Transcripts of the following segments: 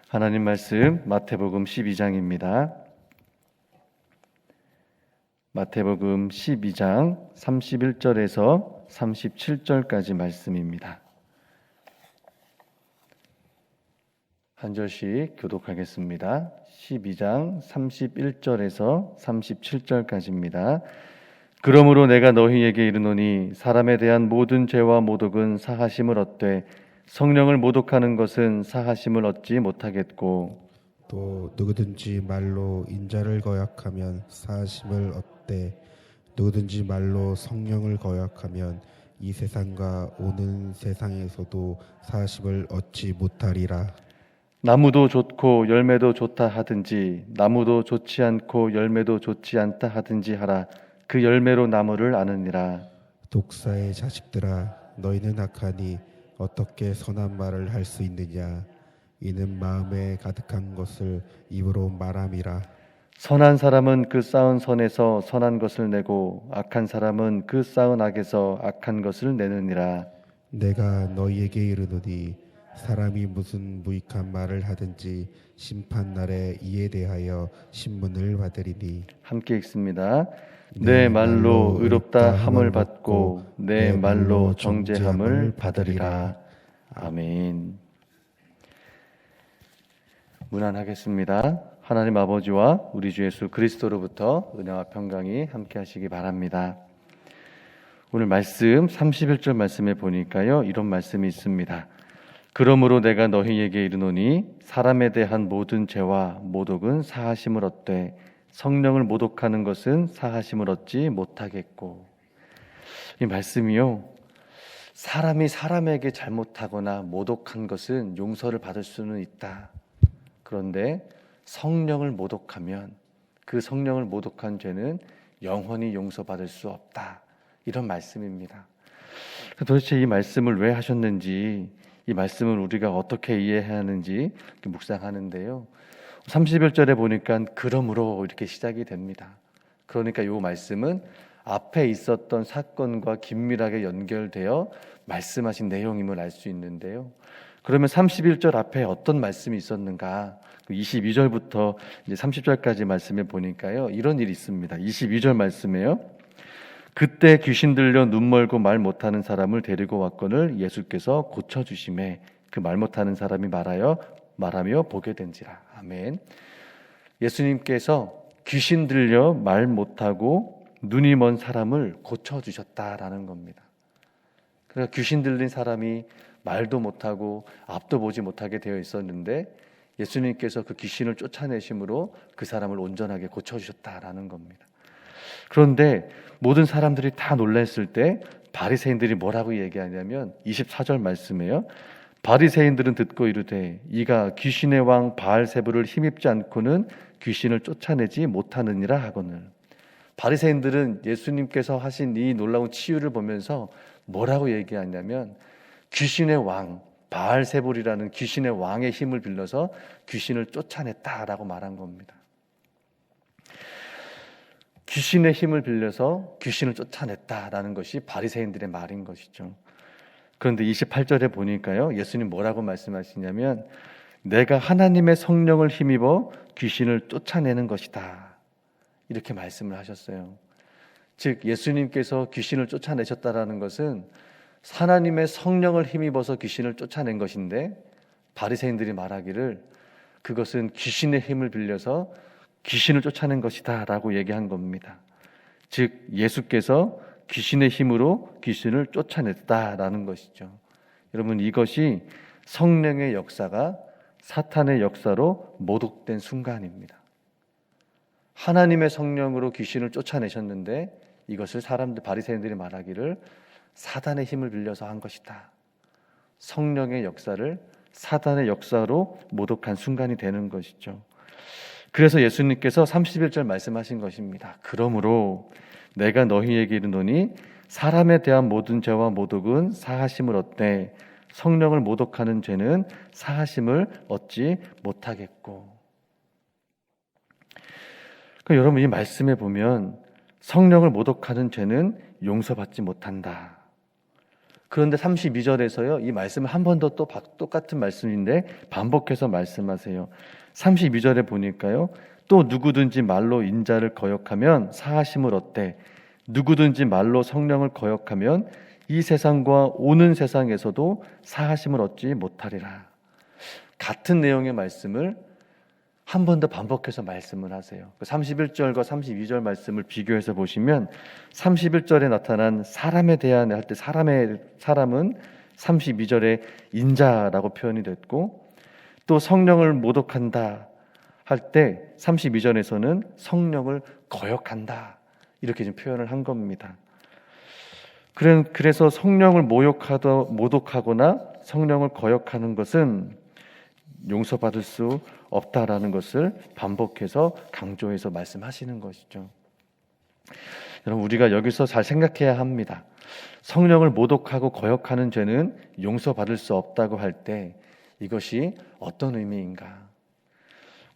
하나님 말씀 마태복음 12장입니다. 마태복음 12장 31절에서 37절까지 말씀입니다. 한 절씩 교독하겠습니다. 12장 31절에서 37절까지입니다. 그러므로 내가 너희에게 이르노니 사람에 대한 모든 죄와 모독은 사하심을 얻되 성령을 모독하는 것은 사하심을 얻지 못하겠고 또 누구든지 말로 인자를 거역하면 사하심을 얻되 누구든지 말로 성령을 거역하면 이 세상과 오는 세상에서도 사하심을 얻지 못하리라. 나무도 좋고 열매도 좋다 하든지 나무도 좋지 않고 열매도 좋지 않다 하든지 하라. 그 열매로 나무를 아느니라. 독사의 자식들아, 너희는 악하니 어떻게 선한 말을 할 수 있느냐? 이는 마음에 가득한 것을 입으로 말함이라. 선한 사람은 그 쌓은 선에서 선한 것을 내고 악한 사람은 그 쌓은 악에서 악한 것을 내느니라. 내가 너희에게 이르노니 사람이 무슨 무익한 말을 하든지 심판날에 이에 대하여 신문을 받으리니. 함께 읽습니다. 내 말로 의롭다 함을 받고 내 말로 정죄함을 받으리라. 아멘. 문안하겠습니다. 하나님 아버지와 우리 주 예수 그리스도로부터 은혜와 평강이 함께 하시기 바랍니다. 오늘 말씀 31절 말씀에 보니까요, 이런 말씀이 있습니다. 그러므로 내가 너희에게 이르노니 사람에 대한 모든 죄와 모독은 사하심을 얻되 성령을 모독하는 것은 사하심을 얻지 못하겠고. 이 말씀이요, 사람이 사람에게 잘못하거나 모독한 것은 용서를 받을 수는 있다. 그런데 성령을 모독하면 그 성령을 모독한 죄는 영원히 용서받을 수 없다. 이런 말씀입니다. 도대체 이 말씀을 왜 하셨는지, 이 말씀을 우리가 어떻게 이해해야 하는지 묵상하는데요, 31절에 보니까 그러므로 이렇게 시작이 됩니다. 그러니까 이 말씀은 앞에 있었던 사건과 긴밀하게 연결되어 말씀하신 내용임을 알 수 있는데요. 그러면 31절 앞에 어떤 말씀이 있었는가? 22절부터 이제 30절까지 말씀에 보니까요, 이런 일이 있습니다. 22절 말씀에요, 그때 귀신 들려 눈 멀고 말 못하는 사람을 데리고 왔거늘 예수께서 고쳐주심에 그 말 못하는 사람이 말하며 보게 된지라. 아멘. 예수님께서 귀신 들려 말 못하고 눈이 먼 사람을 고쳐주셨다라는 겁니다. 그러니까 귀신 들린 사람이 말도 못하고 앞도 보지 못하게 되어 있었는데 예수님께서 그 귀신을 쫓아내심으로 그 사람을 온전하게 고쳐주셨다라는 겁니다. 그런데 모든 사람들이 다 놀랐을 때 바리새인들이 뭐라고 얘기하냐면 24절 말씀이에요. 바리새인들은 듣고 이르되 이가 귀신의 왕 바알세불을 힘입지 않고는 귀신을 쫓아내지 못하느니라 하거늘. 바리새인들은 예수님께서 하신 이 놀라운 치유를 보면서 뭐라고 얘기하냐면 귀신의 왕 바알세불이라는 귀신의 왕의 힘을 빌려서 귀신을 쫓아냈다라고 말한 겁니다. 귀신의 힘을 빌려서 귀신을 쫓아냈다라는 것이 바리새인들의 말인 것이죠. 그런데 28절에 보니까요, 예수님 뭐라고 말씀하시냐면 내가 하나님의 성령을 힘입어 귀신을 쫓아내는 것이다, 이렇게 말씀을 하셨어요. 즉 예수님께서 귀신을 쫓아내셨다라는 것은 하나님의 성령을 힘입어서 귀신을 쫓아낸 것인데 바리새인들이 말하기를 그것은 귀신의 힘을 빌려서 귀신을 쫓아낸 것이다 라고 얘기한 겁니다. 즉 예수께서 귀신의 힘으로 귀신을 쫓아냈다라는 것이죠. 여러분, 이것이 성령의 역사가 사탄의 역사로 모독된 순간입니다. 하나님의 성령으로 귀신을 쫓아내셨는데 이것을 바리새인들이 말하기를 사단의 힘을 빌려서 한 것이다. 성령의 역사를 사단의 역사로 모독한 순간이 되는 것이죠. 그래서 예수님께서 31절 말씀하신 것입니다. 그러므로 내가 너희에게 이르노니 사람에 대한 모든 죄와 모독은 사하심을 얻되 성령을 모독하는 죄는 사하심을 얻지 못하겠고. 그러니까 여러분, 이 말씀에 보면 성령을 모독하는 죄는 용서받지 못한다. 그런데 32절에서요, 이 말씀을 한 번 더 또 똑같은 말씀인데 반복해서 말씀하세요. 32절에 보니까요, 또 누구든지 말로 인자를 거역하면 사하심을 얻되 누구든지 말로 성령을 거역하면 이 세상과 오는 세상에서도 사하심을 얻지 못하리라. 같은 내용의 말씀을 한 번 더 반복해서 말씀을 하세요. 31절과 32절 말씀을 비교해서 보시면 31절에 나타난 사람에 대한 할 때 사람은 32절에 인자라고 표현이 됐고, 또 성령을 모독한다 할 때 32절에서는 성령을 거역한다 이렇게 좀 표현을 한 겁니다. 그래서 성령을 모독하거나 성령을 거역하는 것은 용서받을 수 없다라는 것을 반복해서 강조해서 말씀하시는 것이죠. 여러분, 우리가 여기서 잘 생각해야 합니다. 성령을 모독하고 거역하는 죄는 용서받을 수 없다고 할 때 이것이 어떤 의미인가?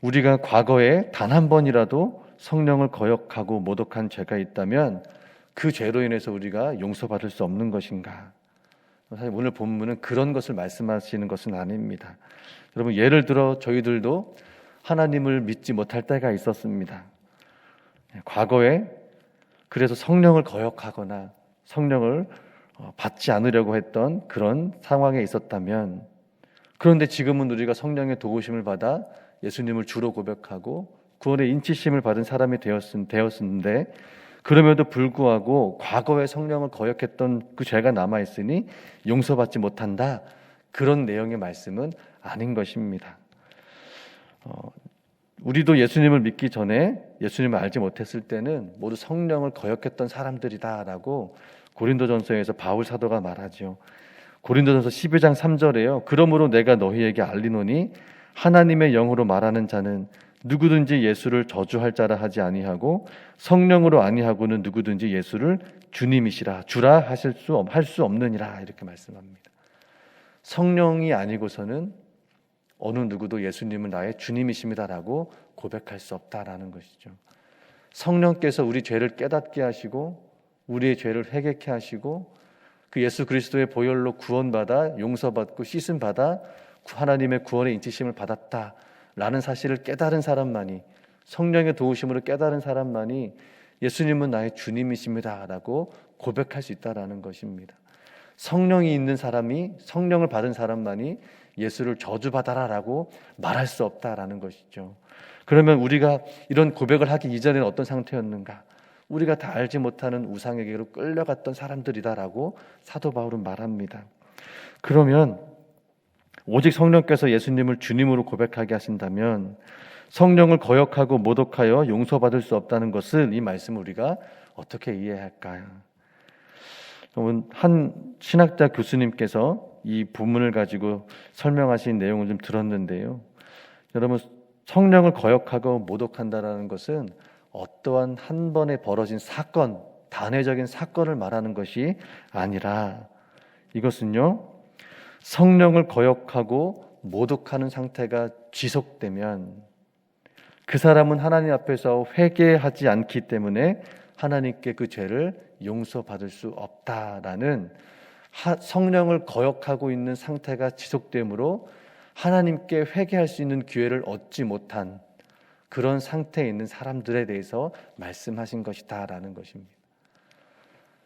우리가 과거에 단 한 번이라도 성령을 거역하고 모독한 죄가 있다면 그 죄로 인해서 우리가 용서받을 수 없는 것인가? 사실 오늘 본문은 그런 것을 말씀하시는 것은 아닙니다. 여러분, 예를 들어 저희들도 하나님을 믿지 못할 때가 있었습니다. 과거에 그래서 성령을 거역하거나 성령을 받지 않으려고 했던 그런 상황에 있었다면, 그런데 지금은 우리가 성령의 도우심을 받아 예수님을 주로 고백하고 구원의 인치심을 받은 사람이 되었는데, 그럼에도 불구하고 과거에 성령을 거역했던 그 죄가 남아있으니 용서받지 못한다, 그런 내용의 말씀은 아닌 것입니다. 우리도 예수님을 믿기 전에 예수님을 알지 못했을 때는 모두 성령을 거역했던 사람들이다라고 고린도전서에서 바울 사도가 말하죠. 고린도전서 12장 3절에요. 그러므로 내가 너희에게 알리노니 하나님의 영으로 말하는 자는 누구든지 예수를 저주할 자라 하지 아니하고 성령으로 아니하고는 누구든지 예수를 주님이시라 주라 할 수 없느니라, 이렇게 말씀합니다. 성령이 아니고서는 어느 누구도 예수님은 나의 주님이십니다라고 고백할 수 없다라는 것이죠. 성령께서 우리 죄를 깨닫게 하시고 우리의 죄를 회개케 하시고 그 예수 그리스도의 보혈로 구원받아 용서받고 씻음받아 하나님의 구원의 인치심을 받았다라는 사실을 깨달은 사람만이, 성령의 도우심으로 깨달은 사람만이 예수님은 나의 주님이십니다라고 고백할 수 있다라는 것입니다. 성령이 있는 사람이, 성령을 받은 사람만이 예수를 저주받아라라고 말할 수 없다라는 것이죠. 그러면 우리가 이런 고백을 하기 이전에는 어떤 상태였는가? 우리가 다 알지 못하는 우상에게로 끌려갔던 사람들이다라고 사도 바울은 말합니다. 그러면 오직 성령께서 예수님을 주님으로 고백하게 하신다면 성령을 거역하고 모독하여 용서받을 수 없다는 것을, 이 말씀을 우리가 어떻게 이해할까요? 한 신학자 교수님께서 이 본문을 가지고 설명하신 내용을 좀 들었는데요. 여러분, 성령을 거역하고 모독한다라는 것은 어떠한 한 번에 벌어진 사건, 단회적인 사건을 말하는 것이 아니라, 이것은요, 성령을 거역하고 모독하는 상태가 지속되면 그 사람은 하나님 앞에서 회개하지 않기 때문에 하나님께 그 죄를 용서받을 수 없다라는, 성령을 거역하고 있는 상태가 지속되므로 하나님께 회개할 수 있는 기회를 얻지 못한 그런 상태에 있는 사람들에 대해서 말씀하신 것이다라는 것입니다.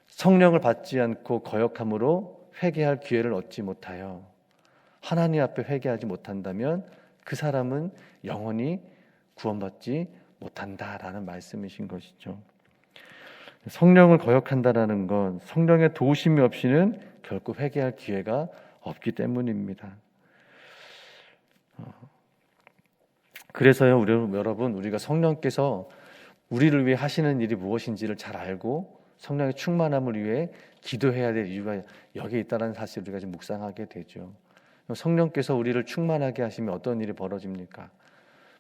성령을 받지 않고 거역함으로 회개할 기회를 얻지 못하여 하나님 앞에 회개하지 못한다면 그 사람은 영원히 구원받지 못한다라는 말씀이신 것이죠. 성령을 거역한다라는 건 성령의 도우심이 없이는 결코 회개할 기회가 없기 때문입니다. 그래서요, 여러분, 우리가 성령께서 우리를 위해 하시는 일이 무엇인지를 잘 알고 성령의 충만함을 위해 기도해야 될 이유가 여기에 있다는 사실을 우리가 좀 묵상하게 되죠. 성령께서 우리를 충만하게 하시면 어떤 일이 벌어집니까?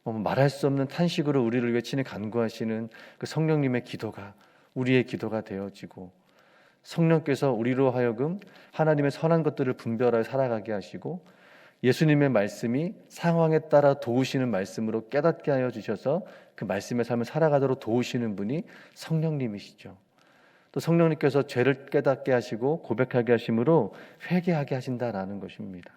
말할 수 없는 탄식으로 우리를 위해 친히 간구하시는 그 성령님의 기도가 우리의 기도가 되어지고, 성령께서 우리로 하여금 하나님의 선한 것들을 분별하여 살아가게 하시고, 예수님의 말씀이 상황에 따라 도우시는 말씀으로 깨닫게 하여 주셔서 그 말씀의 삶을 살아가도록 도우시는 분이 성령님이시죠. 또 성령님께서 죄를 깨닫게 하시고 고백하게 하심으로 회개하게 하신다라는 것입니다.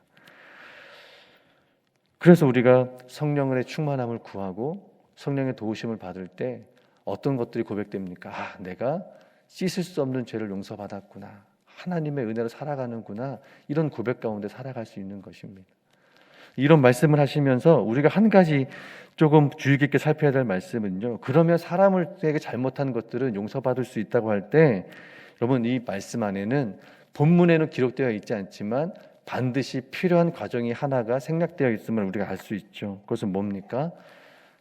그래서 우리가 성령의 충만함을 구하고 성령의 도우심을 받을 때 어떤 것들이 고백됩니까? 내가 씻을 수 없는 죄를 용서받았구나. 하나님의 은혜로 살아가는구나. 이런 고백 가운데 살아갈 수 있는 것입니다. 이런 말씀을 하시면서 우리가 한 가지 조금 주의 깊게 살펴야 될 말씀은요. 그러면 사람에게 잘못한 것들은 용서받을 수 있다고 할 때 여러분 이 말씀 안에는 본문에는 기록되어 있지 않지만 반드시 필요한 과정이 하나가 생략되어 있음을 우리가 알 수 있죠. 그것은 뭡니까?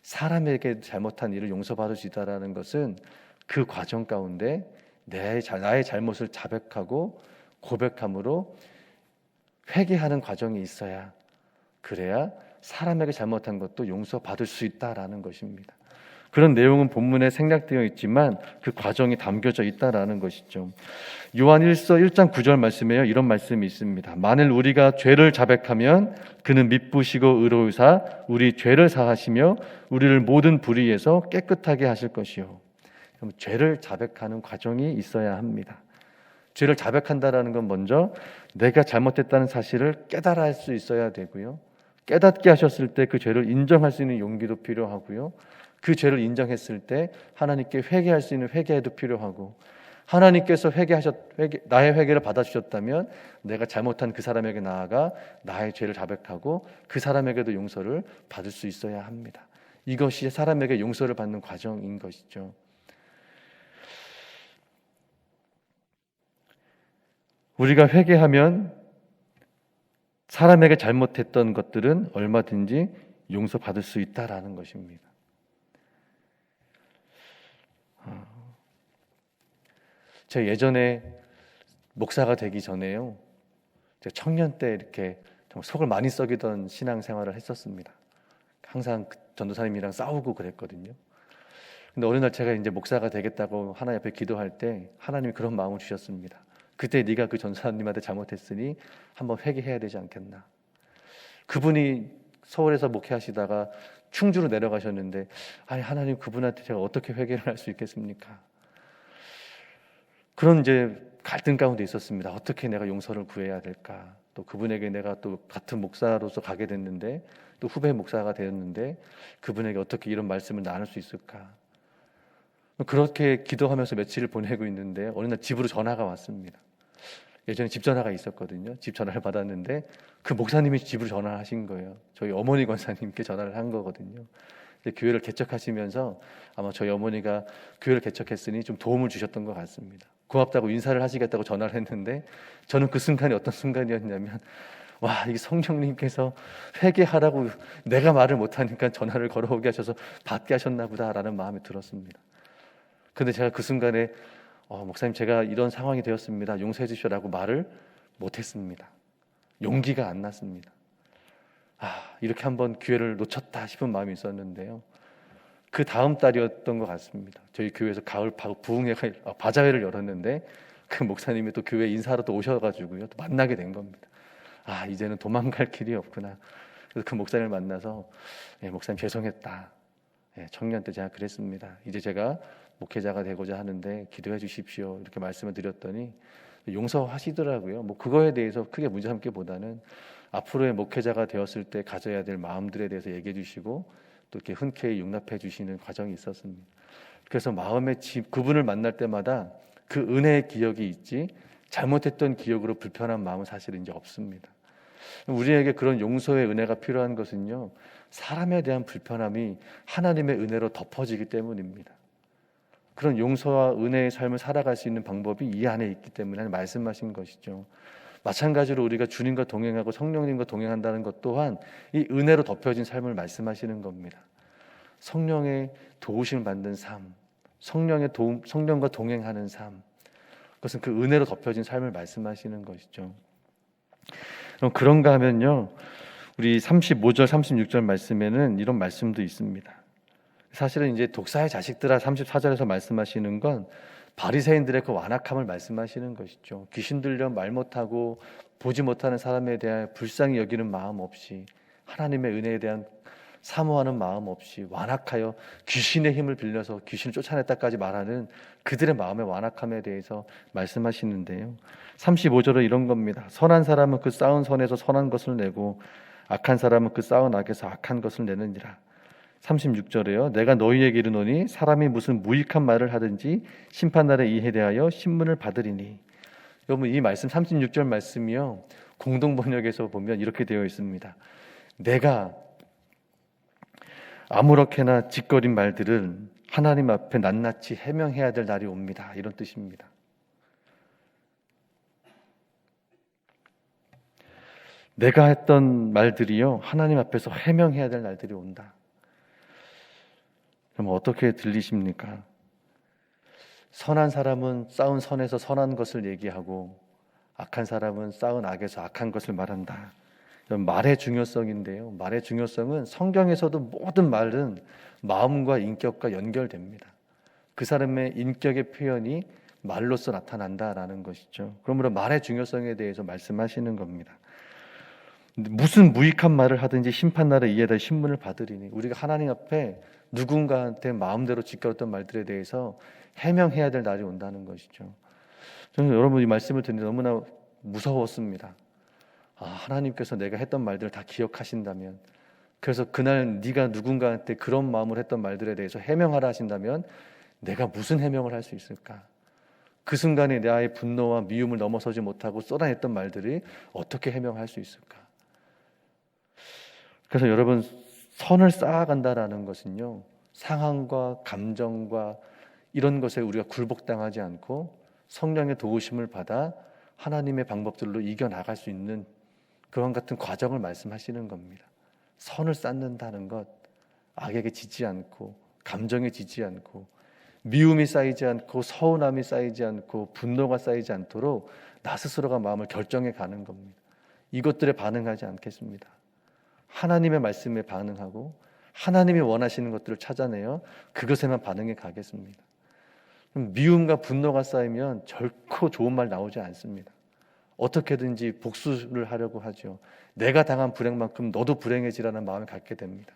사람에게 잘못한 일을 용서받을 수 있다는 것은 그 과정 가운데 나의 잘못을 자백하고 고백함으로 회개하는 과정이 있어야 그래야 사람에게 잘못한 것도 용서받을 수 있다라는 것입니다. 그런 내용은 본문에 생략되어 있지만 그 과정이 담겨져 있다라는 것이죠. 요한 1장 9절 말씀에요. 이런 말씀이 있습니다. 만일 우리가 죄를 자백하면 그는 미쁘시고 의로우사 우리 죄를 사하시며 우리를 모든 불의에서 깨끗하게 하실 것이요. 그럼 죄를 자백하는 과정이 있어야 합니다. 죄를 자백한다라는 건 먼저 내가 잘못했다는 사실을 깨달아 할 수 있어야 되고요. 깨닫게 하셨을 때 그 죄를 인정할 수 있는 용기도 필요하고요. 그 죄를 인정했을 때 하나님께 회개할 수 있는 회개도 필요하고 하나님께서 나의 회개를 받아주셨다면 내가 잘못한 그 사람에게 나아가 나의 죄를 자백하고 그 사람에게도 용서를 받을 수 있어야 합니다. 이것이 사람에게 용서를 받는 과정인 것이죠. 우리가 회개하면 사람에게 잘못했던 것들은 얼마든지 용서받을 수 있다라는 것입니다. 제가 예전에 목사가 되기 전에요. 제가 청년 때 이렇게 정말 속을 많이 썩이던 신앙생활을 했었습니다. 항상 전도사님이랑 싸우고 그랬거든요. 근데 어느 날 제가 이제 목사가 되겠다고 하나님 앞에 기도할 때 하나님이 그런 마음을 주셨습니다. 그때 네가 그 전사님한테 잘못했으니 한번 회개해야 되지 않겠나. 그분이 서울에서 목회하시다가 충주로 내려가셨는데 하나님 그분한테 제가 어떻게 회개를 할 수 있겠습니까? 그런 이제 갈등 가운데 있었습니다. 어떻게 내가 용서를 구해야 될까? 또 그분에게 내가 또 같은 목사로서 가게 됐는데 또 후배 목사가 되었는데 그분에게 어떻게 이런 말씀을 나눌 수 있을까? 그렇게 기도하면서 며칠을 보내고 있는데 어느 날 집으로 전화가 왔습니다. 예전에 집 전화가 있었거든요. 집 전화를 받았는데 그 목사님이 집으로 전화를 하신 거예요. 저희 어머니 권사님께 전화를 한 거거든요. 교회를 개척하시면서 아마 저희 어머니가 교회를 개척했으니 좀 도움을 주셨던 것 같습니다. 고맙다고 인사를 하시겠다고 전화를 했는데 저는 그 순간이 어떤 순간이었냐면 이게 성령님께서 회개하라고 내가 말을 못하니까 전화를 걸어오게 하셔서 받게 하셨나 보다라는 마음이 들었습니다. 근데 제가 그 순간에 목사님 제가 이런 상황이 되었습니다. 용서해 주시라고 말을 못했습니다. 용기가 안 났습니다. 이렇게 한번 기회를 놓쳤다 싶은 마음이 있었는데요. 그 다음 달이었던 것 같습니다. 저희 교회에서 가을 부흥회가 바자회를 열었는데 그 목사님이 또 교회 인사로 또 오셔가지고요. 또 만나게 된 겁니다. 이제는 도망갈 길이 없구나. 그래서 그 목사님을 만나서 목사님 죄송했다. 청년 때 제가 그랬습니다. 이제 제가 목회자가 되고자 하는데 기도해 주십시오. 이렇게 말씀을 드렸더니 용서하시더라고요. 그거에 대해서 크게 문제 삼기보다는 앞으로의 목회자가 되었을 때 가져야 될 마음들에 대해서 얘기해 주시고 또 이렇게 흔쾌히 용납해 주시는 과정이 있었습니다. 그래서 마음에 그분을 만날 때마다 그 은혜의 기억이 있지 잘못했던 기억으로 불편한 마음은 사실은 이제 없습니다. 우리에게 그런 용서의 은혜가 필요한 것은요, 사람에 대한 불편함이 하나님의 은혜로 덮어지기 때문입니다. 그런 용서와 은혜의 삶을 살아갈 수 있는 방법이 이 안에 있기 때문에 말씀하신 것이죠. 마찬가지로 우리가 주님과 동행하고 성령님과 동행한다는 것 또한 이 은혜로 덮여진 삶을 말씀하시는 겁니다. 성령의 도우심을 받는 삶, 성령과 동행하는 삶, 그것은 그 은혜로 덮여진 삶을 말씀하시는 것이죠. 그럼 그런가 하면요, 우리 35절, 36절 말씀에는 이런 말씀도 있습니다. 사실은 이제 독사의 자식들아 34절에서 말씀하시는 건 바리새인들의 그 완악함을 말씀하시는 것이죠. 귀신 들려 말 못하고 보지 못하는 사람에 대한 불쌍히 여기는 마음 없이 하나님의 은혜에 대한 사모하는 마음 없이 완악하여 귀신의 힘을 빌려서 귀신을 쫓아냈다까지 말하는 그들의 마음의 완악함에 대해서 말씀하시는데요. 35절은 이런 겁니다. 선한 사람은 그 쌓은 선에서 선한 것을 내고 악한 사람은 그 쌓은 악에서 악한 것을 내느니라. 36절에요. 내가 너희에게 이르노니 사람이 무슨 무익한 말을 하든지 심판날에 이에 대하여 신문을 받으리니. 여러분, 이 말씀 36절 말씀이요, 공동번역에서 보면 이렇게 되어 있습니다. 내가 아무렇게나 짓거린 말들을 하나님 앞에 낱낱이 해명해야 될 날이 옵니다. 이런 뜻입니다. 내가 했던 말들이요, 하나님 앞에서 해명해야 될 날들이 온다. 그럼 어떻게 들리십니까? 선한 사람은 쌓은 선에서 선한 것을 얘기하고 악한 사람은 쌓은 악에서 악한 것을 말한다. 말의 중요성인데요. 말의 중요성은 성경에서도 모든 말은 마음과 인격과 연결됩니다. 그 사람의 인격의 표현이 말로써 나타난다라는 것이죠. 그러므로 말의 중요성에 대해서 말씀하시는 겁니다. 무슨 무익한 말을 하든지 심판날에 이에 대해 신문을 받으리니. 우리가 하나님 앞에 누군가한테 마음대로 짓거렸던 말들에 대해서 해명해야 될 날이 온다는 것이죠. 저는 여러분 이 말씀을 듣는데 너무나 무서웠습니다. 하나님께서 내가 했던 말들을 다 기억하신다면, 그래서 그날 네가 누군가한테 그런 마음을 했던 말들에 대해서 해명하라 하신다면 내가 무슨 해명을 할 수 있을까? 그 순간에 나의 분노와 미움을 넘어서지 못하고 쏟아냈던 말들이 어떻게 해명할 수 있을까? 그래서 여러분, 선을 쌓아간다라는 것은요, 상황과 감정과 이런 것에 우리가 굴복당하지 않고 성령의 도우심을 받아 하나님의 방법들로 이겨나갈 수 있는 그런 같은 과정을 말씀하시는 겁니다. 선을 쌓는다는 것, 악에게 지지 않고 감정에 지지 않고 미움이 쌓이지 않고 서운함이 쌓이지 않고 분노가 쌓이지 않도록 나 스스로가 마음을 결정해 가는 겁니다. 이것들에 반응하지 않겠습니다. 하나님의 말씀에 반응하고 하나님이 원하시는 것들을 찾아내어 그것에만 반응해 가겠습니다. 미움과 분노가 쌓이면 결코 좋은 말 나오지 않습니다. 어떻게든지 복수를 하려고 하죠. 내가 당한 불행만큼 너도 불행해지라는 마음을 갖게 됩니다.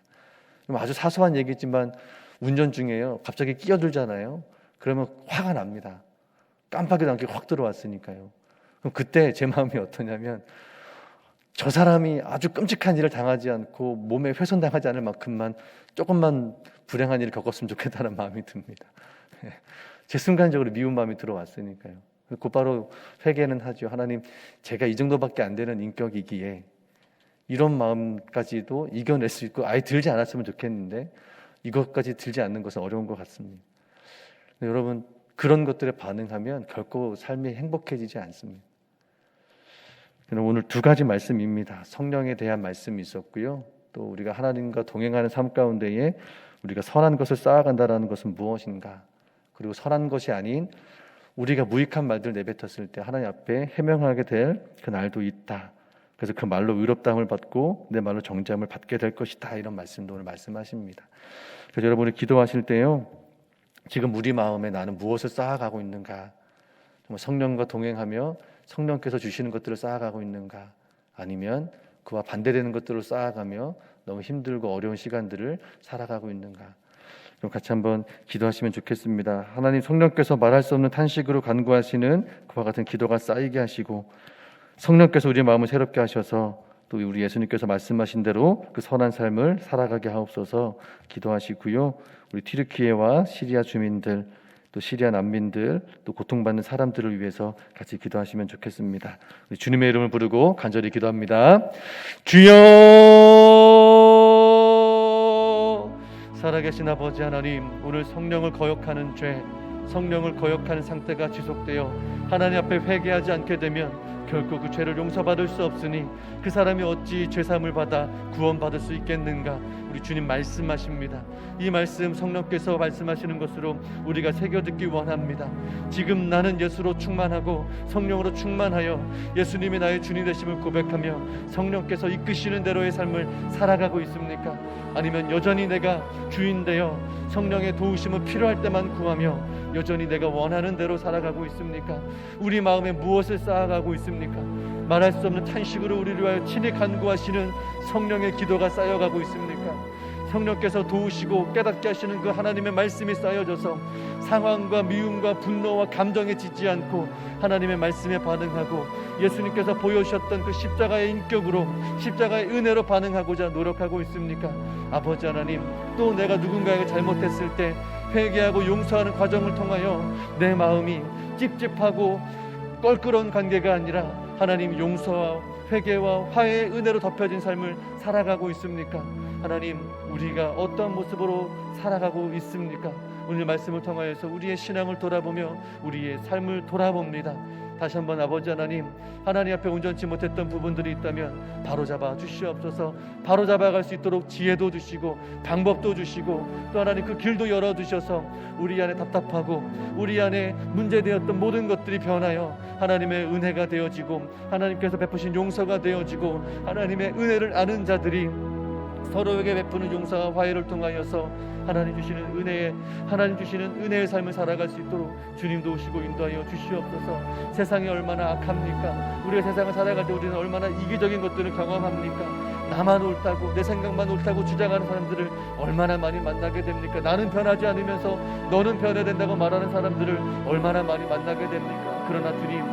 아주 사소한 얘기지만 운전 중에요, 갑자기 끼어들잖아요. 그러면 화가 납니다. 깜빡이도 않게 확 들어왔으니까요. 그럼 그때 제 마음이 어떠냐면, 저 사람이 아주 끔찍한 일을 당하지 않고 몸에 훼손당하지 않을 만큼만 조금만 불행한 일을 겪었으면 좋겠다는 마음이 듭니다. 제 순간적으로 미운 마음이 들어왔으니까요. 곧바로 회개는 하죠. 하나님, 제가 이 정도밖에 안 되는 인격이기에 이런 마음까지도 이겨낼 수 있고 아예 들지 않았으면 좋겠는데 이것까지 들지 않는 것은 어려운 것 같습니다. 여러분, 그런 것들에 반응하면 결코 삶이 행복해지지 않습니다. 오늘 두 가지 말씀입니다. 성령에 대한 말씀이 있었고요, 또 우리가 하나님과 동행하는 삶 가운데에 우리가 선한 것을 쌓아간다는 것은 무엇인가, 그리고 선한 것이 아닌 우리가 무익한 말들 내뱉었을 때 하나님 앞에 해명하게 될 그 날도 있다. 그래서 그 말로 의롭다함을 받고 내 말로 정죄함을 받게 될 것이다. 이런 말씀도 오늘 말씀하십니다. 그래서 여러분이 기도하실 때요, 지금 우리 마음에 나는 무엇을 쌓아가고 있는가, 정말 성령과 동행하며 성령께서 주시는 것들을 쌓아가고 있는가, 아니면 그와 반대되는 것들을 쌓아가며 너무 힘들고 어려운 시간들을 살아가고 있는가. 그럼 같이 한번 기도하시면 좋겠습니다. 하나님, 성령께서 말할 수 없는 탄식으로 간구하시는 그와 같은 기도가 쌓이게 하시고, 성령께서 우리의 마음을 새롭게 하셔서 또 우리 예수님께서 말씀하신 대로 그 선한 삶을 살아가게 하옵소서 기도하시고요. 우리 튀르키예와 시리아 주민들, 또 시리아 난민들, 또 고통받는 사람들을 위해서 같이 기도하시면 좋겠습니다. 우리 주님의 이름을 부르고 간절히 기도합니다. 주여, 살아계신 아버지 하나님, 오늘 성령을 거역하는 죄, 성령을 거역하는 상태가 지속되어 하나님 앞에 회개하지 않게 되면 결코 그 죄를 용서받을 수 없으니 그 사람이 어찌 죄사함을 받아 구원받을 수 있겠는가. 우리 주님 말씀하십니다. 이 말씀 성령께서 말씀하시는 것으로 우리가 새겨듣기 원합니다. 지금 나는 예수로 충만하고 성령으로 충만하여 예수님이 나의 주님 되심을 고백하며 성령께서 이끄시는 대로의 삶을 살아가고 있습니까? 아니면 여전히 내가 주인 되어 성령의 도우심을 필요할 때만 구하며 여전히 내가 원하는 대로 살아가고 있습니까? 우리 마음에 무엇을 쌓아가고 있습니까? 말할 수 없는 탄식으로 우리를 위하여 친히 간구하시는 성령의 기도가 쌓여가고 있습니까? 성령께서 도우시고 깨닫게 하시는 그 하나님의 말씀이 쌓여져서 상황과 미움과 분노와 감정에 지지 않고 하나님의 말씀에 반응하고 예수님께서 보여주셨던 그 십자가의 인격으로 십자가의 은혜로 반응하고자 노력하고 있습니까? 아버지 하나님, 또 내가 누군가에게 잘못했을 때 회개하고 용서하는 과정을 통하여 내 마음이 찝찝하고 껄끄러운 관계가 아니라 하나님 용서와 회개와 화해의 은혜로 덮여진 삶을 살아가고 있습니까? 하나님, 우리가 어떤 모습으로 살아가고 있습니까? 오늘 말씀을 통하여서 우리의 신앙을 돌아보며 우리의 삶을 돌아봅니다. 다시 한번 아버지 하나님, 하나님 앞에 온전치 못했던 부분들이 있다면 바로잡아 주시옵소서. 바로잡아갈 수 있도록 지혜도 주시고 방법도 주시고 또 하나님 그 길도 열어주셔서 우리 안에 답답하고 우리 안에 문제되었던 모든 것들이 변하여 하나님의 은혜가 되어지고 하나님께서 베푸신 용서가 되어지고 하나님의 은혜를 아는 자들이 서로에게 베푸는 용서와 화해를 통하여서 하나님 주시는 은혜의 삶을 살아갈 수 있도록 주님 도우시고 인도하여 주시옵소서. 세상이 얼마나 악합니까? 우리가 세상을 살아갈 때 우리는 얼마나 이기적인 것들을 경험합니까? 나만 옳다고, 내 생각만 옳다고 주장하는 사람들을 얼마나 많이 만나게 됩니까? 나는 변하지 않으면서 너는 변해야 된다고 말하는 사람들을 얼마나 많이 만나게 됩니까? 그러나 주님,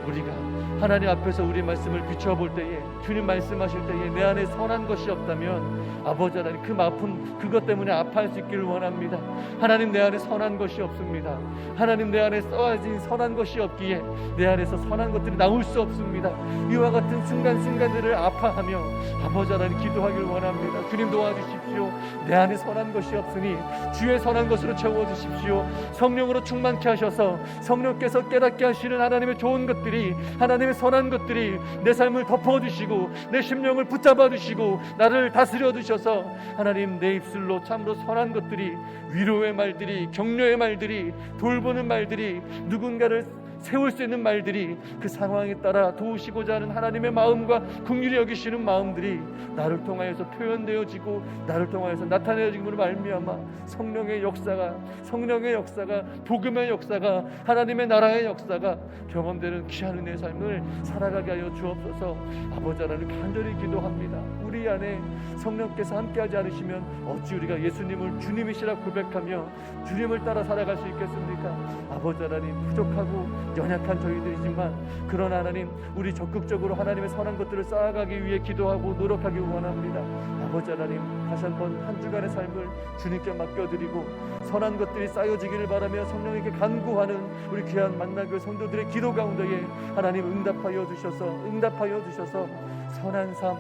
우리가 하나님 앞에서 우리 말씀을 비춰볼 때에, 주님 말씀하실 때에 내 안에 선한 것이 없다면 아버지 하나님, 그 아픔, 그것 때문에 아파할 수 있기를 원합니다. 하나님, 내 안에 선한 것이 없습니다. 하나님, 내 안에 써진 선한 것이 없기에 내 안에서 선한 것들이 나올 수 없습니다. 이와 같은 순간순간들을 아파하며 아버지 하나님 기도하기를 원합니다. 주님 도와주십시오. 내 안에 선한 것이 없으니 주의 선한 것으로 채워주십시오. 성령으로 충만케 하셔서 성령께서 깨닫게 하시는 하나님의 좋은 것들이, 하나님의 선한 것들이 내 삶을 덮어주시고 내 심령을 붙잡아 주시고 나를 다스려 주셔서 하나님, 내 입술로 참으로 선한 것들이, 위로의 말들이, 격려의 말들이, 돌보는 말들이, 누군가를 세울 수 있는 말들이 그 상황에 따라 도우시고자 하는 하나님의 마음과 긍휼히 여기시는 마음들이 나를 통하여서 표현되어지고 나를 통하여서 나타내어짐으로 말미암아 성령의 역사가, 복음의 역사가, 하나님의 나라의 역사가 경험되는 귀한 은혜의 삶을 살아가게 하여 주옵소서. 아버지 하나님, 간절히 기도합니다. 우리 안에 성령께서 함께하지 않으시면 어찌 우리가 예수님을 주님이시라 고백하며 주님을 따라 살아갈 수 있겠습니까? 아버지 하나님, 부족하고 연약한 저희들이지만 그러나 하나님, 우리 적극적으로 하나님의 선한 것들을 쌓아가기 위해 기도하고 노력하기 원합니다. 아버지 하나님, 다시 한번 한 주간의 삶을 주님께 맡겨드리고 선한 것들이 쌓여지기를 바라며 성령님께 간구하는 우리 귀한 만나교회 성도들의 기도 가운데에 하나님 응답하여 주셔서 선한 삶,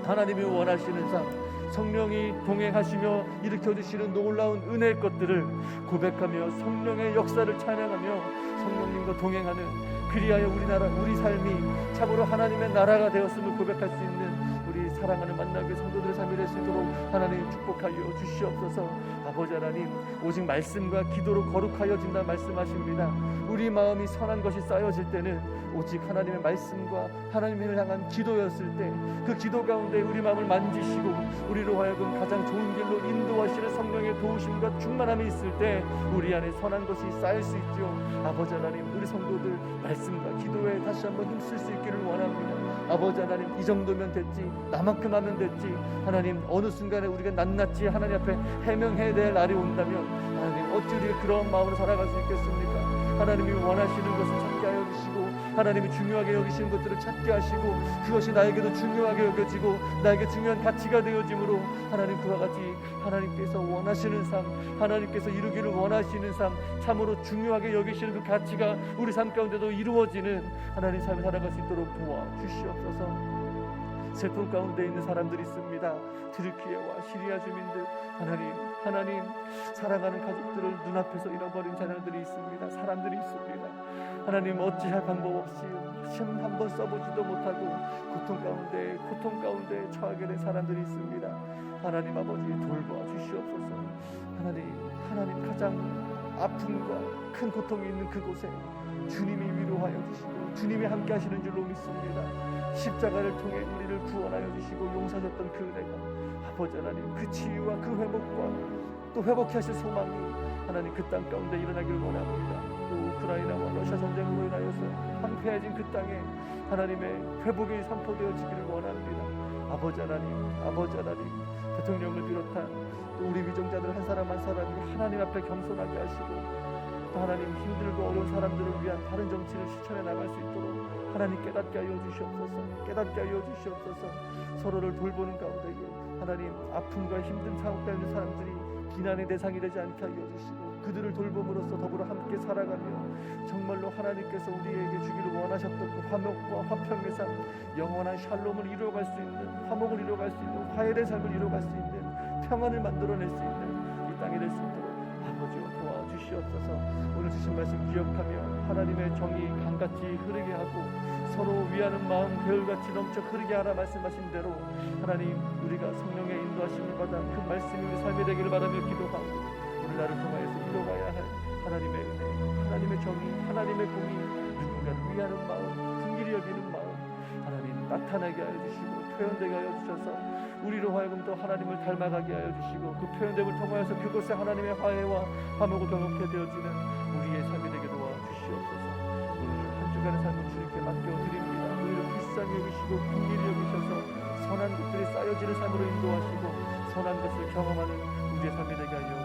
하나님이 원하시는 삶, 성령이 동행하시며 일으켜주시는 놀라운 은혜의 것들을 고백하며 성령의 역사를 찬양하며 성령님과 동행하는, 그리하여 우리 삶이 참으로 하나님의 나라가 되었음을 고백할 수 있는 우리 사랑하는 만나교회 성도들의 삶이 될 수 있도록 하나님 축복하여 주시옵소서. 아버지 하나님, 오직 말씀과 기도로 거룩하여진다 말씀하십니다. 우리 마음이 선한 것이 쌓여질 때는 오직 하나님의 말씀과 하나님을 향한 기도였을 때 그 기도 가운데 우리 마음을 만지시고 우리로 하여금 가장 좋은 길로 인도하시는 성령의 도우심과 충만함이 있을 때 우리 안에 선한 것이 쌓일 수 있죠. 아버지 하나님, 우리 성도들 말씀과 기도에 다시 한번 힘쓸 수 있기를 원합니다. 아버지 하나님, 이 정도면 됐지, 나만큼 하면 됐지, 하나님 어느 순간에 우리가 낱낱이 하나님 앞에 해명해야 될 날이 온다면 하나님, 어찌 우리가 그런 마음으로 살아갈 수 있겠습니까? 하나님이 원하시는 것을 찾게 하여 주시고 하나님이 중요하게 여기시는 것들을 찾게 하시고 그것이 나에게도 중요하게 여겨지고 나에게 중요한 가치가 되어지므로 하나님, 그와 같이 하나님께서 원하시는 삶, 하나님께서 이루기를 원하시는 삶, 참으로 중요하게 여기시는 그 가치가 우리 삶 가운데도 이루어지는 하나님 삶을 살아갈 수 있도록 도와주시옵소서. 슬픔 가운데 있는 사람들이 있습니다. 트르키예와 시리아 주민들, 하나님 사랑하는 가족들을 눈앞에서 잃어버린 자녀들이 있습니다. 사람들이 있습니다. 하나님, 어찌할 방법 없이 심 한번 써보지도 못하고 고통 가운데 처하게 된 사람들이 있습니다. 하나님 아버지, 돌봐 주시옵소서. 하나님 가장 아픔과 큰 고통이 있는 그곳에 주님이 위로하여 주시고 주님이 함께 하시는 줄로 믿습니다. 십자가를 통해 우리를 구원하여 주시고 용서하셨던 그 은혜가 아버지 하나님, 그 치유와 그 회복과 또 회복해 하실 소망이 하나님 그 땅 가운데 일어나기를 원합니다. 또 우크라이나와 러시아 전쟁으로 인하여서 황폐해진 그 땅에 하나님의 회복이 선포되어지기를 원합니다. 아버지 하나님, 대통령을 비롯한 또 우리 위정자들 한 사람 한 사람이 하나님 앞에 겸손하게 하시고, 또 하나님 힘들고 어려운 사람들을 위한 바른 정치를 실천해 나갈 수 있도록 하나님 깨닫게 하여 주시옵소서. 서로를 돌보는 가운데에 하나님 아픔과 힘든 상황 가운데 있는 사람들이 비난의 대상이 되지 않게 하여 주시고, 그들을 돌봄으로써 더불어 함께 살아가며 정말로 하나님께서 우리에게 주기를 원하셨던 그 화목과 화평의 삶, 영원한 샬롬을 이루어갈 수 있는, 화목을 이루어갈 수 있는, 화해의 삶을 이루어갈 수 있는, 평안을 만들어낼 수 있는 이 땅이 될 수 있도록 아버지와 도와주시옵소서. 오늘 주신 말씀 기억하며 하나님의 정이 강같이 흐르게 하고 서로 위하는 마음 배울같이 넘쳐 흐르게 하라 말씀하신 대로 하나님 우리가 성령의 인도하심을 받아 그 말씀이 우리 삶에 되기를 바라며 기도하고, 오늘 나를 통하여서 이뤄가야 할 하나님의 은혜, 하나님의 정의, 하나님의 공의, 누군가를 위하는 마음, 긍휼히 여기는 마음 하나님 나타나게 하여 주시고 표현되게 하여 주셔서 우리로 하여금 또 하나님을 닮아가게 하여 주시고, 그 표현됨을 통하여서 그곳에 하나님의 화해와 화목을 경험하게 되어지는 우리의 삶이 되게 도와주시옵소서. 오늘 한 주간의 삶을 주님께 맡겨드립니다. 우리를 불쌍히 여기시고 긍휼히 여기셔서 선한 것들이 쌓여지는 삶으로 인도하시고 선한 것을 경험하는 우리의 삶이 되게 하여